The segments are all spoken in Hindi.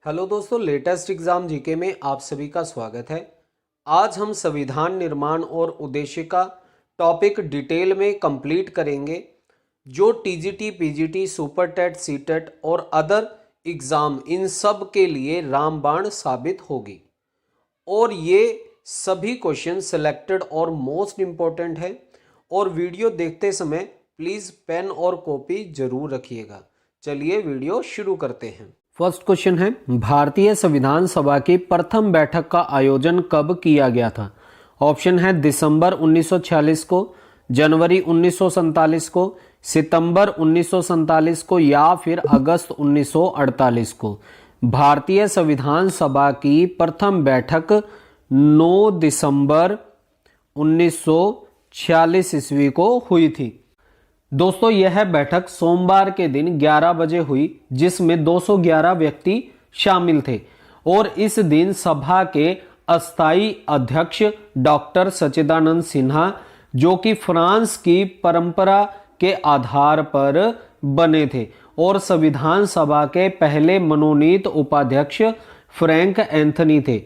हेलो दोस्तों, लेटेस्ट एग्जाम जीके में आप सभी का स्वागत है। आज हम संविधान निर्माण और उद्देश्य का टॉपिक डिटेल में कंप्लीट करेंगे, जो TGT, PGT, super TET, CTET और अदर एग्ज़ाम इन सब के लिए रामबाण साबित होगी। और ये सभी क्वेश्चन सिलेक्टेड और मोस्ट इम्पोर्टेंट है। और वीडियो देखते समय प्लीज़ पेन और कॉपी जरूर रखिएगा। चलिए वीडियो शुरू करते हैं। फर्स्ट क्वेश्चन है, भारतीय संविधान सभा की प्रथम बैठक का आयोजन कब किया गया था? ऑप्शन है दिसंबर 1946 को, जनवरी 1947 को, सितंबर 1947 को या फिर अगस्त 1948 को। भारतीय संविधान सभा की प्रथम बैठक 9 दिसंबर 1946 ईस्वी को हुई थी। दोस्तों, यह बैठक सोमवार के दिन 11 बजे हुई, जिसमें 211 व्यक्ति शामिल थे। और इस दिन सभा के अस्थायी अध्यक्ष डॉक्टर सच्चिदानंद सिन्हा, जो कि फ्रांस की परंपरा के आधार पर बने थे, और संविधान सभा के पहले मनोनीत उपाध्यक्ष फ्रैंक एंथनी थे।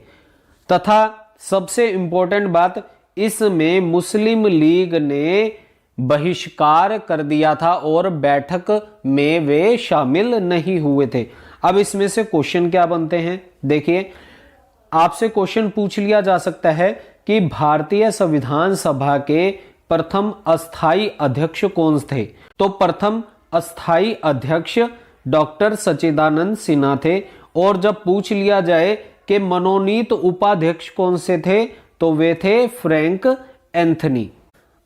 तथा सबसे इंपॉर्टेंट बात, इसमें मुस्लिम लीग ने बहिष्कार कर दिया था और बैठक में वे शामिल नहीं हुए थे। अब इसमें से क्वेश्चन क्या बनते हैं? देखिए, आपसे क्वेश्चन पूछ लिया जा सकता है कि भारतीय संविधान सभा के प्रथम अस्थाई अध्यक्ष कौन थे? तो प्रथम अस्थाई अध्यक्ष डॉक्टर सच्चिदानंद सिन्हा थे। और जब पूछ लिया जाए कि मनोनीत उपाध्यक्ष कौन से थे, तो वे थे फ्रैंक एंथनी।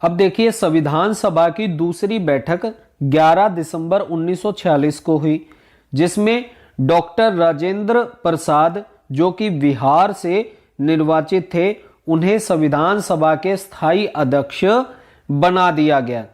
अब देखिए, संविधान सभा की दूसरी बैठक 11 दिसंबर 1946 को हुई, जिसमें डॉक्टर राजेंद्र प्रसाद, जो कि बिहार से निर्वाचित थे, उन्हें संविधान सभा के स्थायी अध्यक्ष बना दिया गया।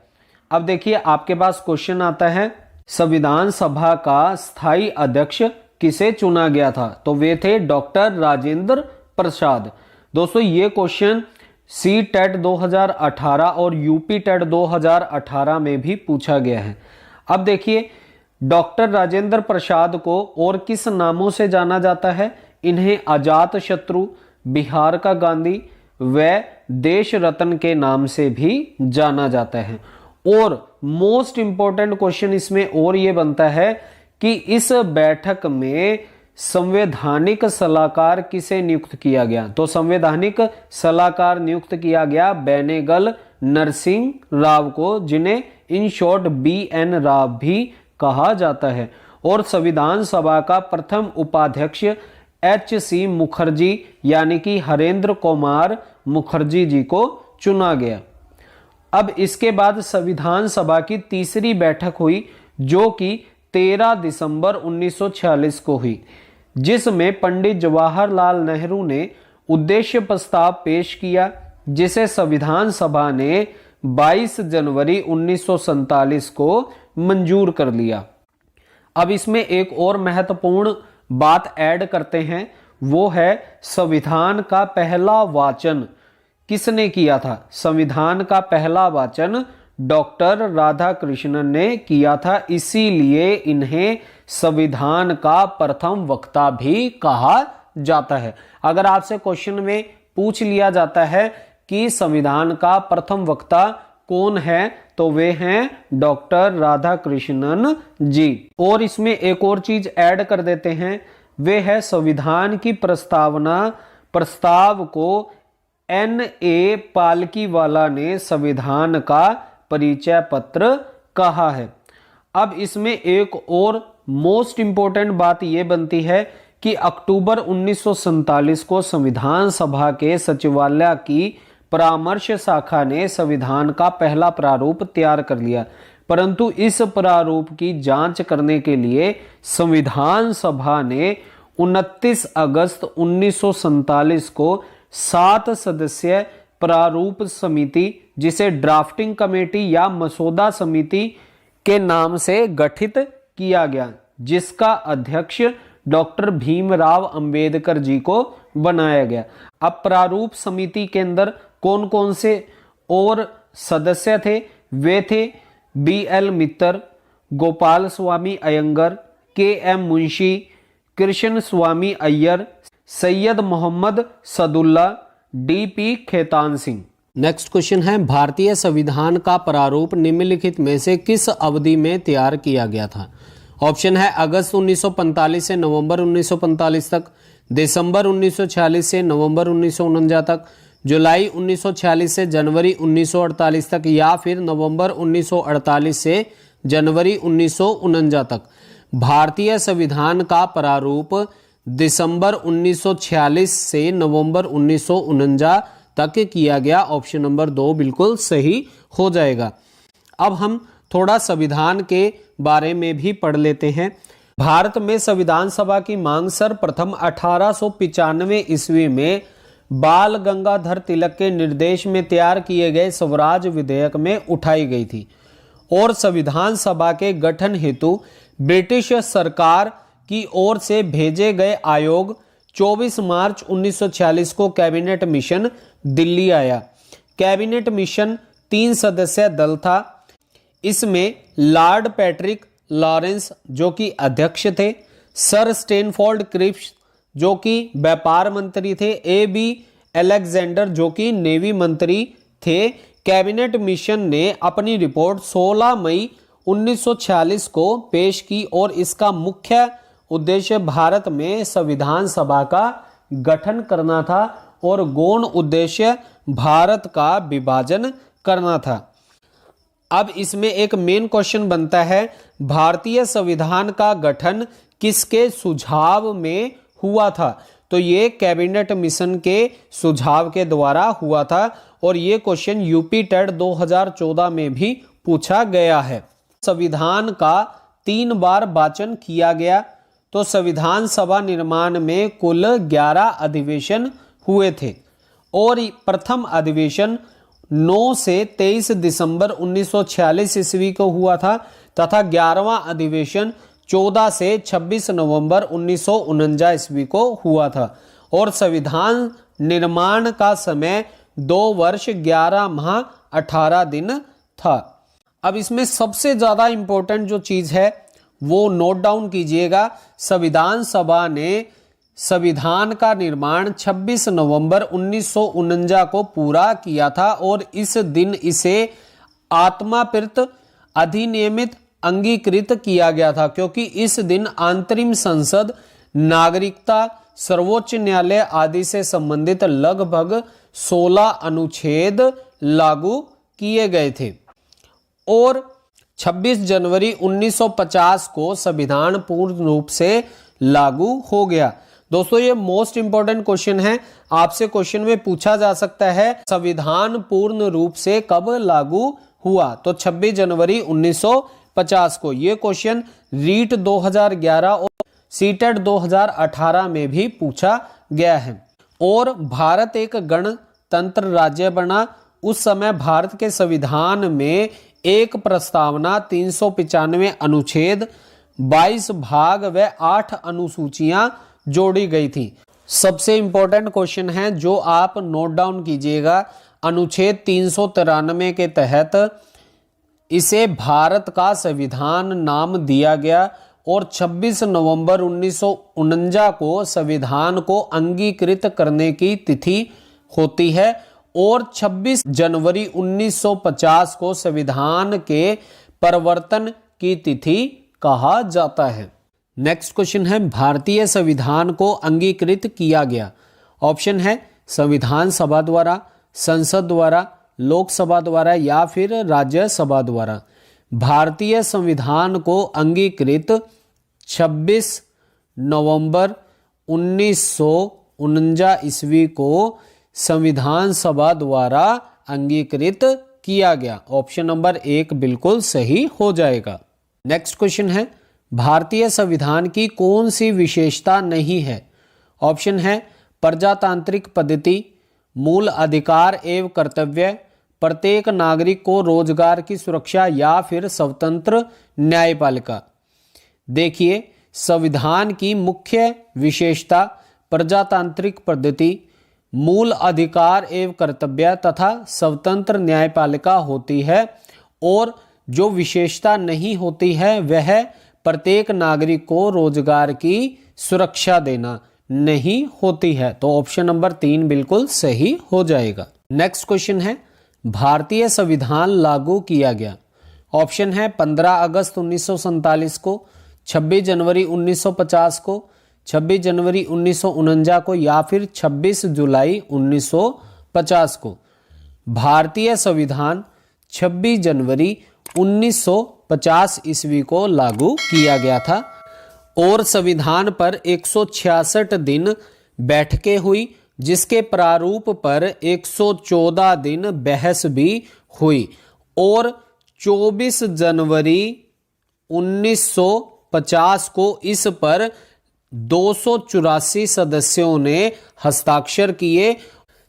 अब देखिए, आपके पास क्वेश्चन आता है, संविधान सभा का स्थायी अध्यक्ष किसे चुना गया था? तो वे थे डॉक्टर राजेंद्र प्रसाद। दोस्तों, ये क्वेश्चन सी टेट 2018 और यूपी टेट 2018 में भी पूछा गया है। अब देखिए, डॉक्टर राजेंद्र प्रसाद को और किस नामों से जाना जाता है? इन्हें अजात शत्रु, बिहार का गांधी व देश रत्न के नाम से भी जाना जाता है। और मोस्ट इंपॉर्टेंट क्वेश्चन इसमें और ये बनता है कि इस बैठक में संवैधानिक सलाहकार किसे नियुक्त किया गया? तो संवैधानिक सलाहकार नियुक्त किया गया बेनेगल नरसिंह राव को, जिन्हें इन शॉर्ट BN राव भी कहा जाता है। और संविधान सभा का प्रथम उपाध्यक्ष HC मुखर्जी, यानी कि हरेंद्र कुमार मुखर्जी जी को चुना गया। अब इसके बाद संविधान सभा की तीसरी बैठक हुई, जो कि 13 दिसंबर 1946 को हुई, जिसमें पंडित जवाहरलाल नेहरू ने उद्देश्य प्रस्ताव पेश किया, जिसे संविधान सभा ने 22 जनवरी 1947 को मंजूर कर लिया। अब इसमें एक और महत्वपूर्ण बात ऐड करते हैं, वो है संविधान का पहला वाचन किसने किया था? संविधान का पहला वाचन डॉक्टर राधाकृष्णन ने किया था, इसीलिए इन्हें संविधान का प्रथम वक्ता भी कहा जाता है। अगर आपसे क्वेश्चन में पूछ लिया जाता है कि संविधान का प्रथम वक्ता कौन है, तो वे हैं डॉक्टर राधाकृष्णन जी। और इसमें एक और चीज ऐड कर देते हैं, वे है संविधान की प्रस्ताव को NA पालकीवाला ने संविधान का परिचय पत्र कहा है। अब इसमें एक और मोस्ट इंपॉर्टेंट बात यह बनती है कि अक्टूबर 1947 को संविधान सभा के सचिवालय की परामर्श शाखा ने संविधान का पहला प्रारूप तैयार कर लिया, परंतु इस प्रारूप की जांच करने के लिए संविधान सभा ने 29 अगस्त 1947 को 7 सदस्यीय प्रारूप समिति, जिसे ड्राफ्टिंग कमेटी या मसौदा समिति के नाम से गठित किया गया, जिसका अध्यक्ष डॉक्टर भीमराव अंबेडकर जी को बनाया गया। अब प्रारूप समिति के अंदर कौन कौन से और सदस्य थे? वे थे BL Mitter, Gopal Swami Ayyangar, KM Munshi, Krishna Swami Iyer, Syed Mohammad Saadulla, DP Khaitan Singh. Next question है, भारतीय संविधान का प्रारूप निम्नलिखित में से किस अवधि में तैयार किया गया था? ऑप्शन है अगस्त 1945 से नवंबर 1945 तक, दिसंबर 1946 से नवंबर 1949 तक, जुलाई 1946 से जनवरी 1948 तक, या फिर नवंबर 1948 से जनवरी 1949 तक। भारतीय संविधान का प्रारूप दिसंबर 1946 से नवंबर 1949 तक किया गया। ऑप्शन नंबर 2 बिल्कुल सही हो जाएगा। अब हम थोड़ा संविधान के बारे में भी पढ़ लेते हैं। भारत में संविधान सभा की मांग सर्वप्रथम 1895 ईस्वी में बाल गंगाधर तिलक के निर्देश में तैयार किए गए स्वराज विधेयक में उठाई गई थी और संविधान सभा के गठन हेतु ब्रिटिश सरकार की ओर से भेजे गए आयोग 24 मार्च 1946 को कैबिनेट मिशन दिल्ली आया। कैबिनेट मिशन 3 सदस्यीय दल था। इसमें लॉर्ड पैट्रिक लॉरेंस जो कि अध्यक्ष थे, सर स्टैनफोर्ड क्रिप्स जो कि व्यापार मंत्री थे, A.B. अलेक्जेंडर जो कि नेवी मंत्री थे। कैबिनेट मिशन ने अपनी रिपोर्ट 16 मई 1946 को पेश की और इसका मुख्य उद्देश्य भारत में संविधान सभा का गठन करना था और गौण उद्देश्य भारत का विभाजन करना था। अब इसमें एक मेन क्वेश्चन बनता है, भारतीय संविधान का गठन किसके सुझाव में हुआ था? तो ये कैबिनेट मिशन के सुझाव के द्वारा हुआ था और ये क्वेश्चन यूपी टेट 2014 में भी पूछा गया है। संविधान का 3 बार वाचन किया गया। तो संविधान सभा निर्माण में कुल 11 अधिवेशन हुए थे और प्रथम अधिवेशन 9 से 23 दिसंबर 1946 ईस्वी को हुआ था तथा 11वां अधिवेशन 14 से 26 नवंबर 1949 ईस्वी को हुआ था और संविधान निर्माण का समय 2 वर्ष 11 माह 18 दिन था। अब इसमें सबसे ज्यादा इंपॉर्टेंट जो चीज है वो नोट डाउन कीजिएगा। संविधान सभा ने संविधान का निर्माण 26 नवंबर 1949 को पूरा किया था और इस दिन इसे आत्माप्रित अधिनियमित अंगीकृत किया गया था, क्योंकि इस दिन अंतरिम संसद, नागरिकता, सर्वोच्च न्यायालय आदि से संबंधित लगभग 16 अनुच्छेद लागू किए गए थे और 26 जनवरी 1950 को संविधान पूर्ण रूप से लागू हो गया। दोस्तों ये मोस्ट इंपॉर्टेंट क्वेश्चन है, आपसे क्वेश्चन में पूछा जा सकता है संविधान पूर्ण रूप से कब लागू हुआ? तो 26 जनवरी 1950 को। ये क्वेश्चन रीट 2011 और सीटेट 2018 में भी पूछा गया है। और भारत एक गणतंत्र राज्य बना। उस समय भारत के संविधान में एक प्रस्तावना, 395 अनुच्छेद, 22 भाग व 8 अनुसूचियां जोड़ी गई थी। सबसे इंपॉर्टेंट क्वेश्चन है जो आप नोट डाउन कीजिएगा। अनुच्छेद 393 के तहत इसे भारत का संविधान नाम दिया गया और 26 नवंबर 1949 को संविधान को अंगीकृत करने की तिथि होती है और 26 जनवरी 1950 को संविधान के परिवर्तन की तिथि कहा जाता है। नेक्स्ट क्वेश्चन है, भारतीय संविधान को अंगीकृत किया गया। ऑप्शन है संविधान सभा द्वारा, संसद द्वारा, लोकसभा द्वारा या फिर राज्यसभा द्वारा। भारतीय संविधान को अंगीकृत 26 नवंबर 1949 ईस्वी को संविधान सभा द्वारा अंगीकृत किया गया। ऑप्शन नंबर 1 बिल्कुल सही हो जाएगा। नेक्स्ट क्वेश्चन है, भारतीय संविधान की कौन सी विशेषता नहीं है? ऑप्शन है प्रजातांत्रिक पद्धति, मूल अधिकार एवं कर्तव्य, प्रत्येक नागरिक को रोजगार की सुरक्षा या फिर स्वतंत्र न्यायपालिका। देखिए, संविधान की मुख्य विशेषता प्रजातांत्रिक पद्धति, मूल अधिकार एवं कर्तव्य तथा स्वतंत्र न्यायपालिका होती है और जो विशेषता नहीं होती है वह प्रत्येक नागरिक को रोजगार की सुरक्षा देना नहीं होती है। तो ऑप्शन नंबर 3 बिल्कुल सही हो जाएगा। नेक्स्ट क्वेश्चन है, भारतीय संविधान लागू किया गया। ऑप्शन है 15 अगस्त 1947 को, 26 जनवरी 1950 को, 26 जनवरी 1949 को या फिर 26 जुलाई 1950 को। भारतीय संविधान 26 जनवरी 1950 ईस्वी को लागू किया गया था और संविधान पर 166 दिन बैठकें हुई, जिसके प्रारूप पर 114 दिन बहस भी हुई और 24 जनवरी 1950 को इस पर 284 सदस्यों ने हस्ताक्षर किए,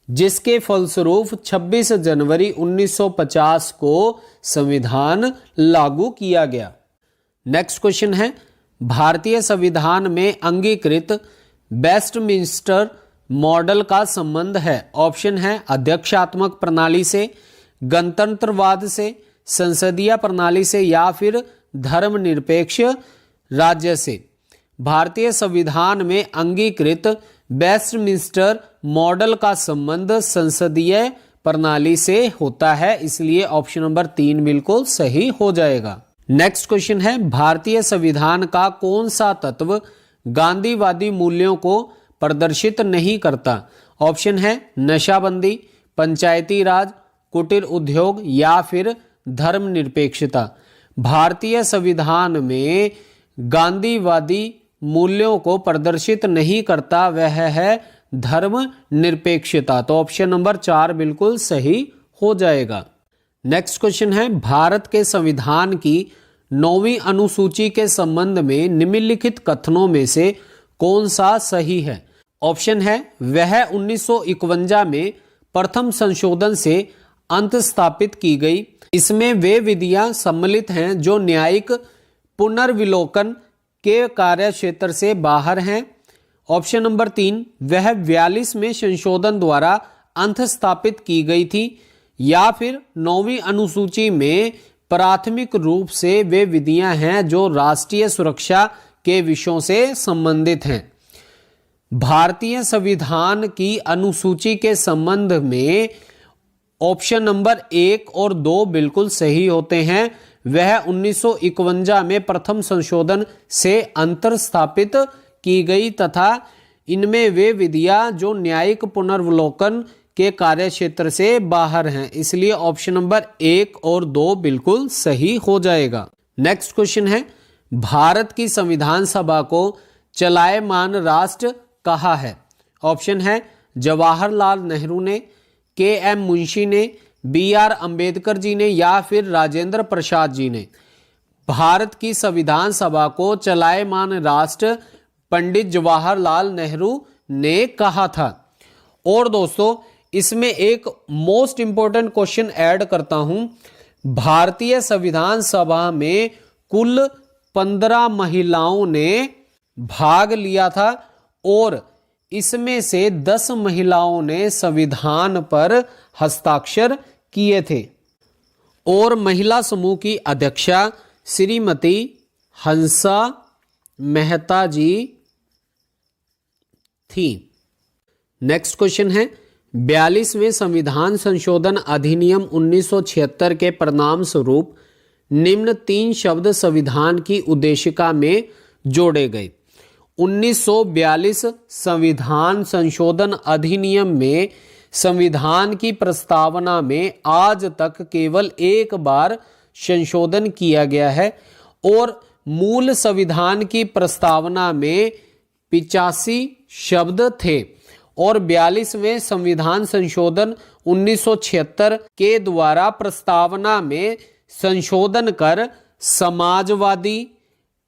जिसके फलस्वरूप 26 जनवरी 1950 को संविधान लागू किया गया। नेक्स्ट क्वेश्चन है, भारतीय संविधान में अंगीकृत वेस्टमिंस्टर मॉडल का संबंध है। ऑप्शन है अध्यक्षात्मक प्रणाली से, गणतंत्रवाद से, संसदीय प्रणाली से या फिर धर्मनिरपेक्ष राज्य से। भारतीय संविधान में अंगीकृत वेस्टमिंस्टर मॉडल का संबंध संसदीय प्रणाली से होता है, इसलिए ऑप्शन नंबर 3 बिल्कुल सही हो जाएगा। नेक्स्ट क्वेश्चन है, भारतीय संविधान का कौन सा तत्व गांधीवादी मूल्यों को प्रदर्शित नहीं करता। ऑप्शन है नशाबंदी, पंचायती राज, कुटीर उद्योग या फिर धर्मनिरपेक्षता। भारतीय संविधान में गांधीवादी मूल्यों को प्रदर्शित नहीं करता, वह है धर्मनिरपेक्षता। तो ऑप्शन नंबर 4 बिल्कुल सही हो जाएगा। नेक्स्ट क्वेश्चन है, भारत के संविधान की 9वीं अनुसूची के संबंध में निम्नलिखित कथनों में से कौन सा सही है। ऑप्शन है वह 1951 में प्रथम संशोधन से अंत स्थापित की गई। इसमें वे विधियां सम्मिलित हैं जो न्यायिक पुनर्विलोकन के कार्य क्षेत्र से बाहर हैं। ऑप्शन नंबर 3 वह 42 में संशोधन द्वारा अंत स्थापित की गई थी या फिर 9वीं अनुसूची में प्राथमिक रूप से वे विधियां हैं जो राष्ट्रीय सुरक्षा के विषयों से संबंधित हैं। भारतीय संविधान की अनुसूची के संबंध में ऑप्शन नंबर 1 और 2 बिल्कुल सही होते हैं। वह 1951 में प्रथम संशोधन से अंतर स्थापित की गई तथा इनमें वे विधियां जो न्यायिक पुनर्विलोकन के कार्य क्षेत्र से बाहर हैं, इसलिए ऑप्शन नंबर 1 और 2 बिल्कुल सही हो जाएगा। नेक्स्ट क्वेश्चन है, भारत की संविधान सभा को चलायमान राष्ट्र कहा है। ऑप्शन है जवाहरलाल नेहरू ने, के.एम. मुंशी ने, बी.आर. अंबेडकर जी ने या फिर राजेंद्र प्रसाद जी ने। भारत की संविधान सभा को चलायमान राष्ट्र पंडित जवाहरलाल नेहरू ने कहा था। और दोस्तों इसमें एक मोस्ट इंपॉर्टेंट क्वेश्चन ऐड करता हूं, भारतीय संविधान सभा में कुल 15 महिलाओं ने भाग लिया था और इसमें से 10 महिलाओं ने संविधान पर हस्ताक्षर किए थे और महिला समूह की अध्यक्षा श्रीमती हंसा मेहता जी थी। नेक्स्ट क्वेश्चन है, 42वें संविधान संशोधन अधिनियम 1976 के परिणाम स्वरूप निम्न 3 शब्द संविधान की उद्देशिका में जोड़े गए। 1942 संविधान संशोधन अधिनियम में संविधान की प्रस्तावना में आज तक केवल एक बार संशोधन किया गया है और मूल संविधान की प्रस्तावना में 85 शब्द थे और 42वें संविधान संशोधन 1976 के द्वारा प्रस्तावना में संशोधन कर समाजवादी,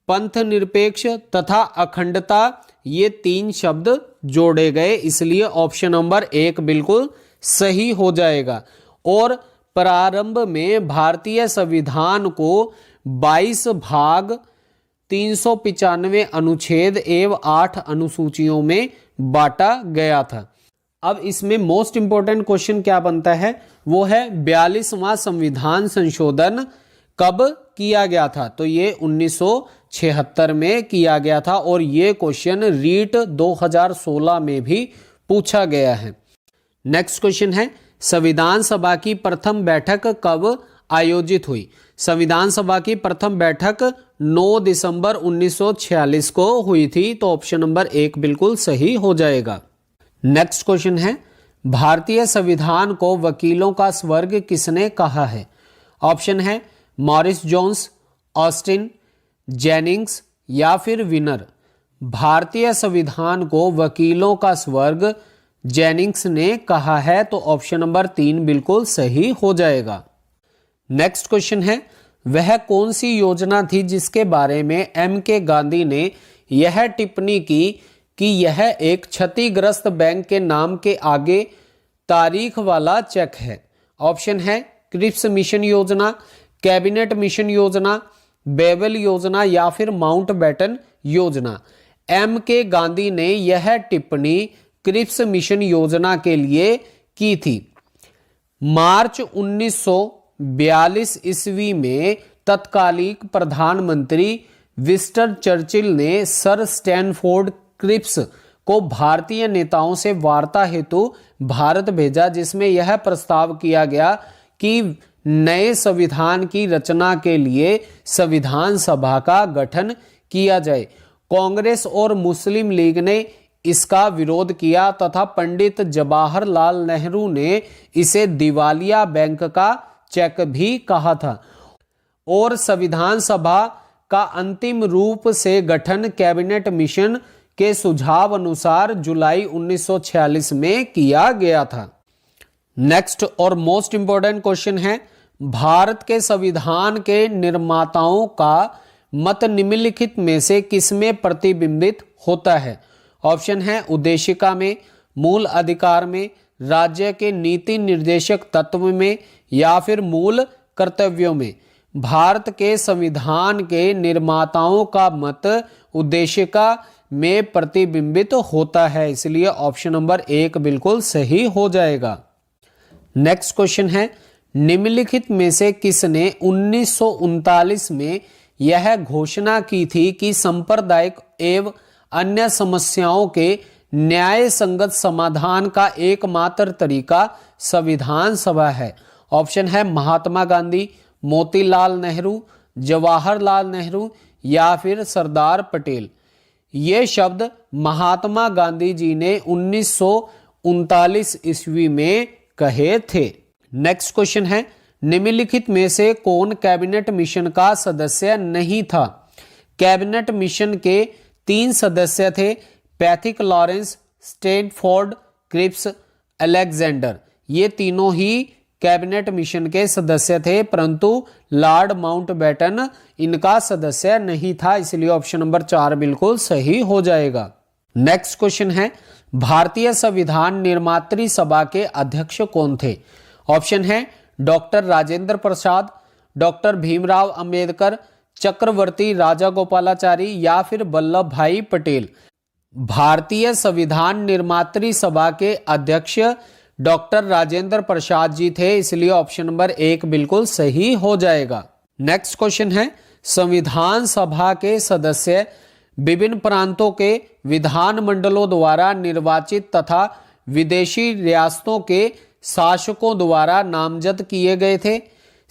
पंथ निरपेक्ष तथा अखंडता ये 3 शब्द जोड़े गए, इसलिए ऑप्शन नंबर 1 बिल्कुल सही हो जाएगा। और प्रारंभ में भारतीय संविधान को 22 भाग 395 अनुच्छेद एवं 8 अनुसूचियों में बांटा गया था। अब इसमें मोस्ट इंपोर्टेंट क्वेश्चन क्या बनता है, वो है 42वां संविधान संशोधन कब किया गया था। तो ये 1976 में किया गया था और ये क्वेश्चन रीट 2016 में भी पूछा गया है। नेक्स्ट क्वेश्चन है, संविधान सभा की प्रथम बैठक कब आयोजित हुई? संविधान सभा की प्रथम बैठक 9 दिसंबर 1946 को हुई थी, तो ऑप्शन नंबर 1 बिल्कुल सही हो जाएगा। नेक्स्ट क्वेश्चन है, भारतीय संविधान को वकीलों का स्वर्ग किसने कहा है? ऑप्शन है मॉरिस जोन्स, ऑस्टिन, जेनिंग्स या फिर विनर। भारतीय संविधान को वकीलों का स्वर्ग जेनिंग्स ने कहा है, तो ऑप्शन नंबर 3 बिल्कुल सही हो जाएगा। नेक्स्ट क्वेश्चन है, वह कौन सी योजना थी जिसके बारे में M.K. गांधी ने यह टिप्पणी की कि यह एक क्षतिग्रस्त बैंक के नाम के आगे तारीख वाला चेक है? ऑप्शन है क्रिप्स मिशन योजना, कैबिनेट मिशन योजना, बेबल योजना या फिर माउंटबेटन योजना। M.K. गांधी ने यह टिप्पणी क्रिप्स मिशन योजना के लिए की थी। मार्च 1942 ईस्वी में तत्कालीन प्रधानमंत्री विंस्टन चर्चिल ने सर स्टैनफोर्ड क्रिप्स को भारतीय नेताओं से वार्ता हेतु भारत भेजा, जिसमें यह प्रस्ताव किया गया कि नए संविधान की रचना के लिए संविधान सभा का गठन किया जाए। कांग्रेस और मुस्लिम लीग ने इसका विरोध किया तथा पंडित जवाहरलाल नेहरू ने इसे दिवालिया बैंक का चेक भी कहा था और संविधान सभा का अंतिम रूप से गठन कैबिनेट मिशन के सुझाव अनुसार जुलाई 1946 में किया गया था। नेक्स्ट और मोस्ट इंपोर्टेंट क्वेश्चन है, भारत के संविधान के निर्माताओं का मत निम्नलिखित में से किसमें प्रतिबिंबित होता है? ऑप्शन है उद्देशिका में, मूल अधिकार में, राज्य के नीति निर्देशक तत्व में या फिर मूल कर्तव्यों में। भारत के संविधान के निर्माताओं का मत उद्देशिका में प्रतिबिंबित होता है, इसलिए ऑप्शन नंबर 1 बिल्कुल सही हो जाएगा। नेक्स्ट क्वेश्चन है, निम्नलिखित में से किसने 1939 में यह घोषणा की थी कि सांप्रदायिक एवं अन्य समस्याओं के न्याय संगत समाधान का एकमात्र तरीका संविधान सभा है? ऑप्शन है महात्मा गांधी, मोतीलाल नेहरू, जवाहरलाल नेहरू या फिर सरदार पटेल। ये शब्द महात्मा गांधी जी ने 1939 ईस्वी में कहे थे। नेक्स्ट क्वेश्चन है, निम्नलिखित में से कौन कैबिनेट मिशन का सदस्य नहीं था? कैबिनेट मिशन के 3 सदस्य थे, Pethick Lawrence, Stanford Cripps, Alexander. ये तीनों ही कैबिनेट मिशन के सदस्य थे, परंतु लॉर्ड माउंटबेटन इनका सदस्य नहीं था, इसलिए ऑप्शन नंबर 4 बिल्कुल सही हो जाएगा। नेक्स्ट क्वेश्चन है, भारतीय संविधान निर्मात्री सभा के अध्यक्ष कौन थे? ऑप्शन है डॉक्टर राजेंद्र प्रसाद, डॉक्टर भीमराव अंबेडकर, चक्रवर्ती राजागोपालाचारी या फिर वल्लभ भाई पटेल। भारतीय संविधान निर्मात्री सभा के अध्यक्ष डॉक्टर राजेंद्र प्रसाद जी थे, इसलिए ऑप्शन नंबर 1 बिल्कुल सही हो जाएगा। नेक्स्ट क्वेश्चन है, संविधान सभा के सदस्य विभिन्न प्रांतों के विधान मंडलों द्वारा निर्वाचित तथा विदेशी रियासतों के शासकों द्वारा नामजद किए गए थे,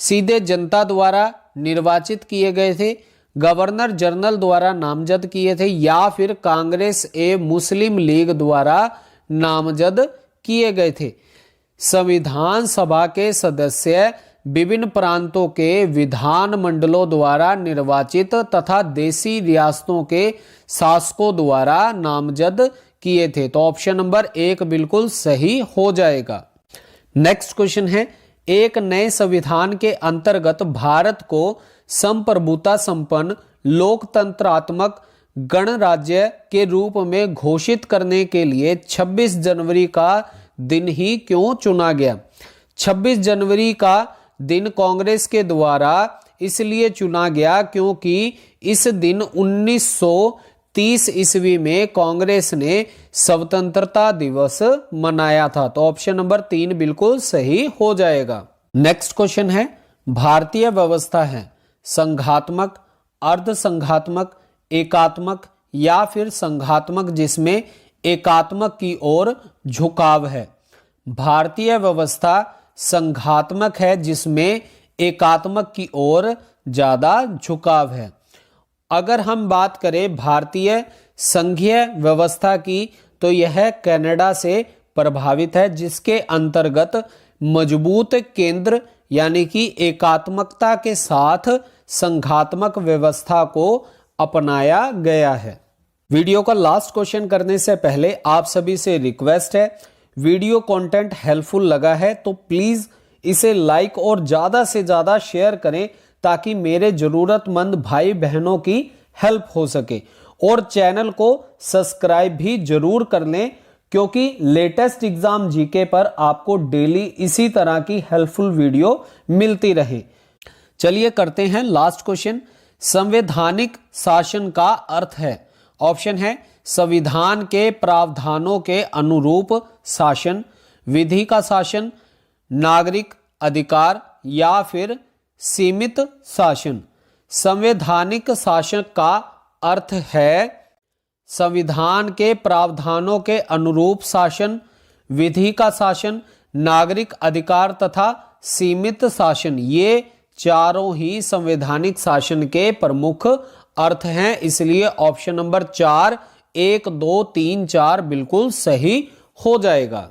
सीधे जनता द्वारा निर्वाचित किए गए थे, गवर्नर जनरल द्वारा नामजद किए थे या फिर कांग्रेस एवं मुस्लिम लीग द्वारा नामजद किए गए थे। संविधान सभा के सदस्य विभिन्न प्रांतों के विधान मंडलों द्वारा निर्वाचित तथा देशी रियासतों के शासकों द्वारा नामजद किए थे, तो ऑप्शन नंबर 1 बिल्कुल सही हो जाएगा। नेक्स्ट क्वेश्चन है, एक नए संविधान के अंतर्गत भारत को संप्रभुता संपन्न लोकतंत्रात्मक गणराज्य के रूप में घोषित करने के लिए 26 जनवरी का दिन ही क्यों चुना गया? 26 जनवरी का दिन कांग्रेस के द्वारा इसलिए चुना गया क्योंकि इस दिन 1930 ईस्वी में कांग्रेस ने स्वतंत्रता दिवस मनाया था, तो ऑप्शन नंबर 3 बिल्कुल सही हो जाएगा। नेक्स्ट क्वेश्चन है, भारतीय व्यवस्था है संघात्मक, अर्ध संघात्मक, एकात्मक या फिर संघात्मक जिसमें एकात्मक की ओर झुकाव है। भारतीय व्यवस्था संघात्मक है जिसमें एकात्मक की ओर ज्यादा झुकाव है। अगर हम बात करें भारतीय संघीय व्यवस्था की तो यह कनाडा से प्रभावित है, जिसके अंतर्गत मजबूत केंद्र यानी कि एकात्मकता के साथ संघात्मक व्यवस्था को अपनाया गया है। वीडियो का लास्ट क्वेश्चन करने से पहले आप सभी से रिक्वेस्ट है, वीडियो कंटेंट हेल्पफुल लगा है तो प्लीज इसे लाइक और ज्यादा से ज्यादा शेयर करें ताकि मेरे जरूरतमंद भाई बहनों की हेल्प हो सके, और चैनल को सब्सक्राइब भी जरूर कर लें क्योंकि लेटेस्ट एग्जाम जीके पर आपको डेली इसी तरह की हेल्पफुल वीडियो मिलती रहे। चलिए करते हैं लास्ट क्वेश्चन। संवैधानिक शासन का अर्थ है, ऑप्शन है संविधान के प्रावधानों के अनुरूप शासन, विधि का शासन, नागरिक अधिकार या फिर सीमित शासन। संवैधानिक शासन का अर्थ है संविधान के प्रावधानों के अनुरूप शासन, विधि का शासन, नागरिक अधिकार तथा सीमित शासन। ये चारों ही संवैधानिक शासन के प्रमुख अर्थ हैं, इसलिए ऑप्शन नंबर 4 1 2 3 4 बिल्कुल सही हो जाएगा।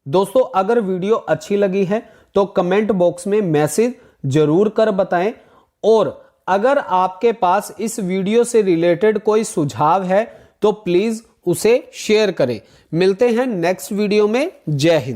दोस्तों अगर वीडियो अच्छी लगी है तो कमेंट बॉक्स में मैसेज जरूर कर बताएं, और अगर आपके पास इस वीडियो से रिलेटेड कोई सुझाव है तो प्लीज उसे शेयर करें। मिलते हैं नेक्स्ट वीडियो में। जय हिंद।